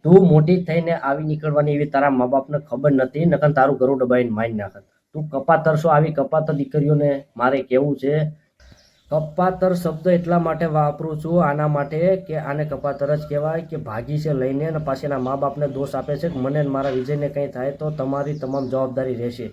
તું મોટી થઈને આવી નીકળવાની એવી તારા મા બાપને ખબર નથી, નકર તારું ઘરું દબાઈને મારી નાખત. તું કપાતર છો, આવી કપાતર દીકરીઓને મારે કેવું છે. કપાતર શબ્દ એટલા માટે વાપરું છું આના માટે કે આને કપાતર જ કહેવાય કે ભાગી છે લઈને અને પાછી એના મા બાપને દોષ આપે છે કે મને મારા વિજયને કંઈ થાય તો તમારી તમામ જવાબદારી રહેશે.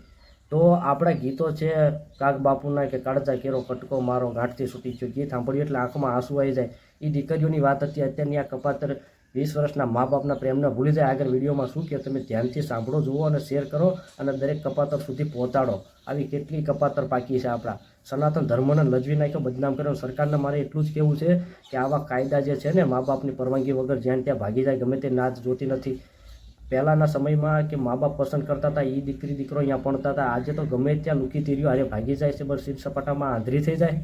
તો આપણા ગીતો છે કાગ બાપુના કે કાળજા કેરો કટકો મારો ગાંઠથી છૂટી ગયો ગીત સાંભળ્યું એટલે આંખમાં આંસુ આવી જાય. એ દીકરીઓની વાત હતી. અત્યારની આ કપાતર 20 વર્ષના મા બાપના પ્રેમને ભૂલી જાય. આગળ વિડીયોમાં શું કે તમે ધ્યાનથી સાંભળો, જુઓ અને શેર કરો અને દરેક કપાતર સુધી પહોંચાડો. આવી કેટલી કપાતર પાકી છે. આપણા સનાતન ધર્મને લજવી નાખ્યો, બદનામ કર્યો. સરકારને મારે એટલું જ કહેવું છે કે આવા કાયદા જે છે ને મા બાપની પરવાનગી વગર જ્યાં ત્યાં ભાગી જાય, ગમે તે નાચ જોતી નથી. પહેલાંના સમયમાં કે મા બાપ પસંદ કરતા હતા એ દીકરી દીકરો અહીંયા ભણતા હતા. આજે તો ગમે ત્યાં લુકી તીર્યો અરે ભાગી જાય છે, બસ સીટ સપાટામાં આંધળી થઈ જાય.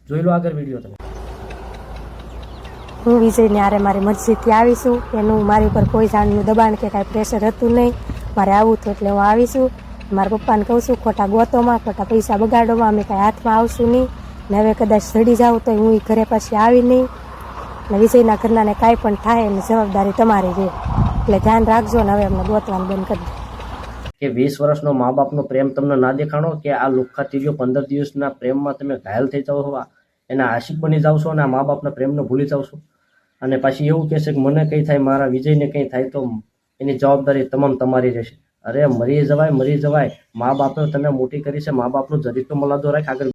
જોઈ લો આગળ વિડીયો તમે. હું વિજયને આરે મારી મરજીથી આવીશું. એનું મારી ઉપર કોઈ જાણનું દબાણ કે કાંઈ પ્રેશર હતું નહીં. મારે આવું હતું એટલે હું આવીશું. મારા પપ્પાને કહું છું ખોટા ગોતોમાં, ખોટા પૈસા બગાડોમાં અમે કાંઈ હાથમાં આવશું નહીં. ને હવે કદાચ ચડી જાઉં તો હું ઘરે પાછી આવી નહીં. ને વિજયના ઘરનાને કાંઈ પણ થાય એની જવાબદારી તમારી રહે. એટલે ધ્યાન રાખજો ને હવે અમને ગોતવાનું બંધ કરી દો. કે 20 વર્ષનો મા બાપનો પ્રેમ તમને ના દેખાણો કે આ લુખ્ખા તીર્યો 15 દિવસના પ્રેમમાં તમે ઘાયલ થઈ જાઓ છો, એના આશિક બની જાવ છો અને આ મા બાપના પ્રેમને ભૂલી જાવ છો. અને પાછી એવું કહેશે કે મને કંઈ થાય, મારા વિજયને કંઈ થાય તો એની જવાબદારી તમામ તમારી રહેશે. અરે મરી જવાય. મા બાપે તને મોટી કરી છે, મા બાપનું જરીક તો મલાદો રાખ. આગળ